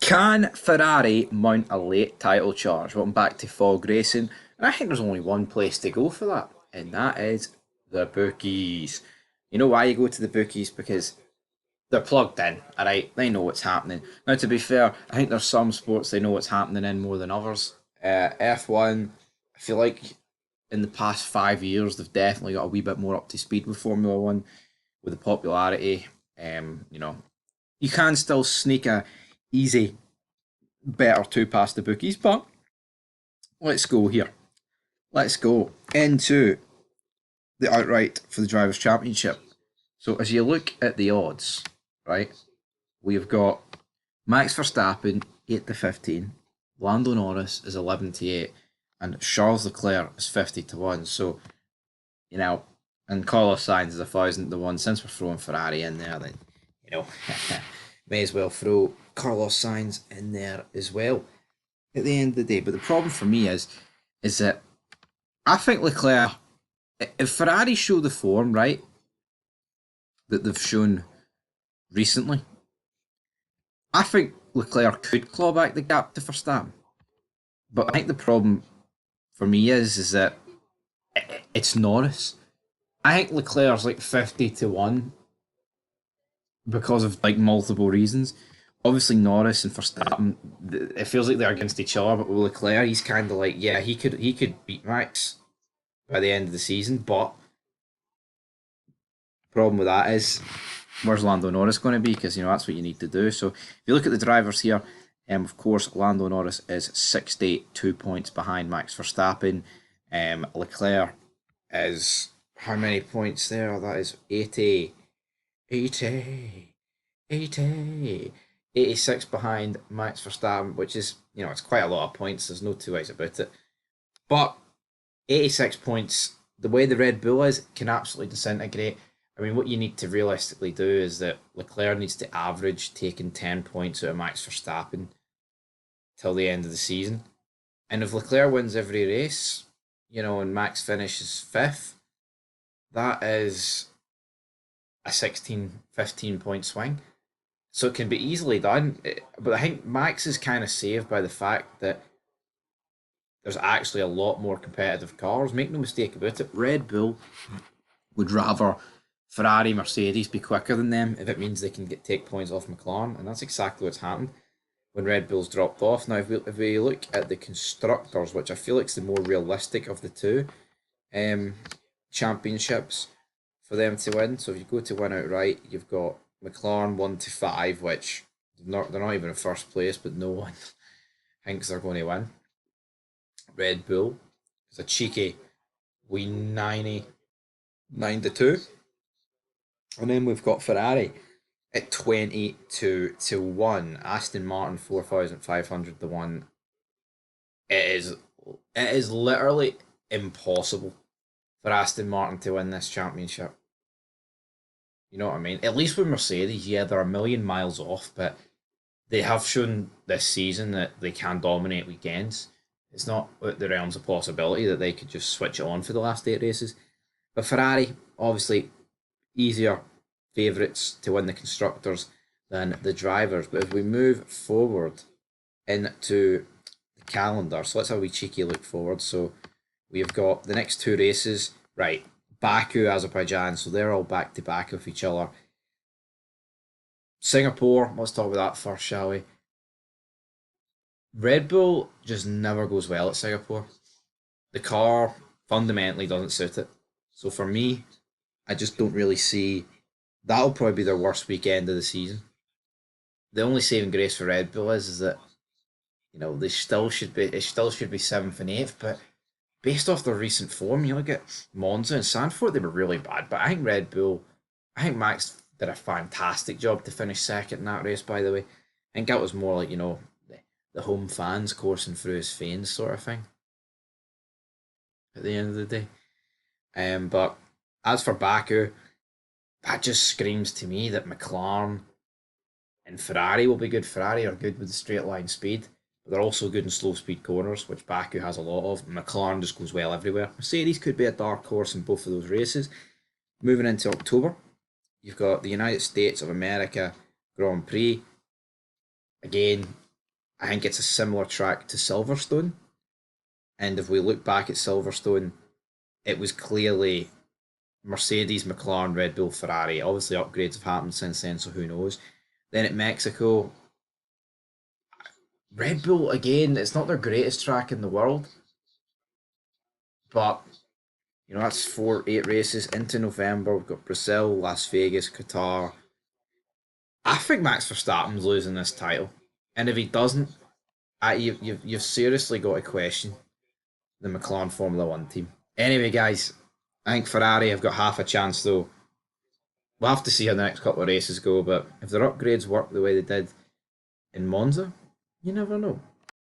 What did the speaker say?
Can Ferrari mount a late title charge? Welcome back to Fog Racing. And I think there's only one place to go for that, and that is the bookies. You know why you go to the bookies? Because they're plugged in, alright? They know what's happening. Now, to be fair, I think there's some sports they know what's happening in more than others. F1, I feel like in the past 5 years, they've definitely got a wee bit more up to speed with Formula One, with the popularity. You can still sneak a easy better two past the bookies, but let's go here. Let's go into the outright for the Drivers' Championship. So as you look at the odds, right, we've got Max Verstappen 8 to 15, Lando Norris is 11 to 8, and Charles Leclerc is 50 to 1. So, you know, and Carlos Sainz is 1,000 to 1. Since we're throwing Ferrari in there, then, you know, may as well throw Carlos Sainz in there as well at the end of the day. But the problem for me is that I think Leclerc, if Ferrari show the form, right, that they've shown recently, I think Leclerc could claw back the gap to Verstappen. But I think the problem for me is that it's Norris. I think Leclerc's like 50 to 1 because of like multiple reasons. Obviously, Norris and Verstappen, it feels like they're against each other. But with Leclerc, he's kind of like, yeah, he could beat Max by the end of the season. But the problem with that is, where's Lando Norris going to be? Because that's what you need to do. So if you look at the drivers here, of course, Lando Norris is 62 points behind Max Verstappen. Leclerc is how many points there? That is 80, 80, 80. 86 behind Max Verstappen, which is, it's quite a lot of points. There's no two ways about it. But 86 points, the way the Red Bull is, can absolutely disintegrate. I mean, what you need to realistically do is that Leclerc needs to average taking 10 points out of Max Verstappen till the end of the season. And if Leclerc wins every race, and Max finishes fifth, that is a 16, 15 point swing. So it can be easily done. But I think Max is kind of saved by the fact that there's actually a lot more competitive cars. Make no mistake about it, Red Bull would rather Ferrari, Mercedes be quicker than them if it means they can take points off McLaren, and that's exactly what's happened when Red Bull's dropped off. Now, if we look at the constructors, which I feel like is the more realistic of the two championships for them to win. So if you go to win outright, you've got McLaren 1 to 5, which they're not even in first place, but no one thinks they're going to win. Red Bull is a cheeky wee 99 to 2. And then we've got Ferrari at 22 to 1. Aston Martin 4,500 to 1. It is literally impossible for Aston Martin to win this championship. You know what I mean? At least with Mercedes, yeah, they're a million miles off, but they have shown this season that they can dominate weekends. It's not out the realms of possibility that they could just switch it on for the last 8 races. But Ferrari, obviously, easier favourites to win the constructors than the drivers. But if we move forward into the calendar, so let's have a wee cheeky look forward. So we've got the next 2 races, right? Baku, Azerbaijan, so they're all back to back with each other. Singapore, let's talk about that first, shall we? Red Bull just never goes well at Singapore. The car fundamentally doesn't suit it. So for me, I just don't really see. That'll probably be their worst weekend of the season. The only saving grace for Red Bull is that they still should be. It still should be 7th and 8th, but based off their recent form, you look at Monza and Sandford, they were really bad. But I think Red Bull, I think Max did a fantastic job to finish second in that race, by the way. I think that was more like, the home fans coursing through his veins sort of thing at the end of the day. But as for Baku, that just screams to me that McLaren and Ferrari will be good. Ferrari are good with the straight line speed, but they're also good in slow speed corners, which Baku has a lot of. McLaren just goes well everywhere. Mercedes could be a dark horse in both of those races. Moving into October, you've got the United States of America Grand Prix. Again, I think it's a similar track to Silverstone. And if we look back at Silverstone, it was clearly Mercedes, McLaren, Red Bull, Ferrari. Obviously, upgrades have happened since then, so who knows. Then at Mexico, Red Bull again. It's not their greatest track in the world, but that's 8 races into November. We've got Brazil, Las Vegas, Qatar. I think Max Verstappen's losing this title, and if he doesn't, you've seriously got to question the McLaren Formula One team. Anyway, guys, I think Ferrari have got half a chance though. We'll have to see how the next couple of races go, but if their upgrades work the way they did in Monza, you never know.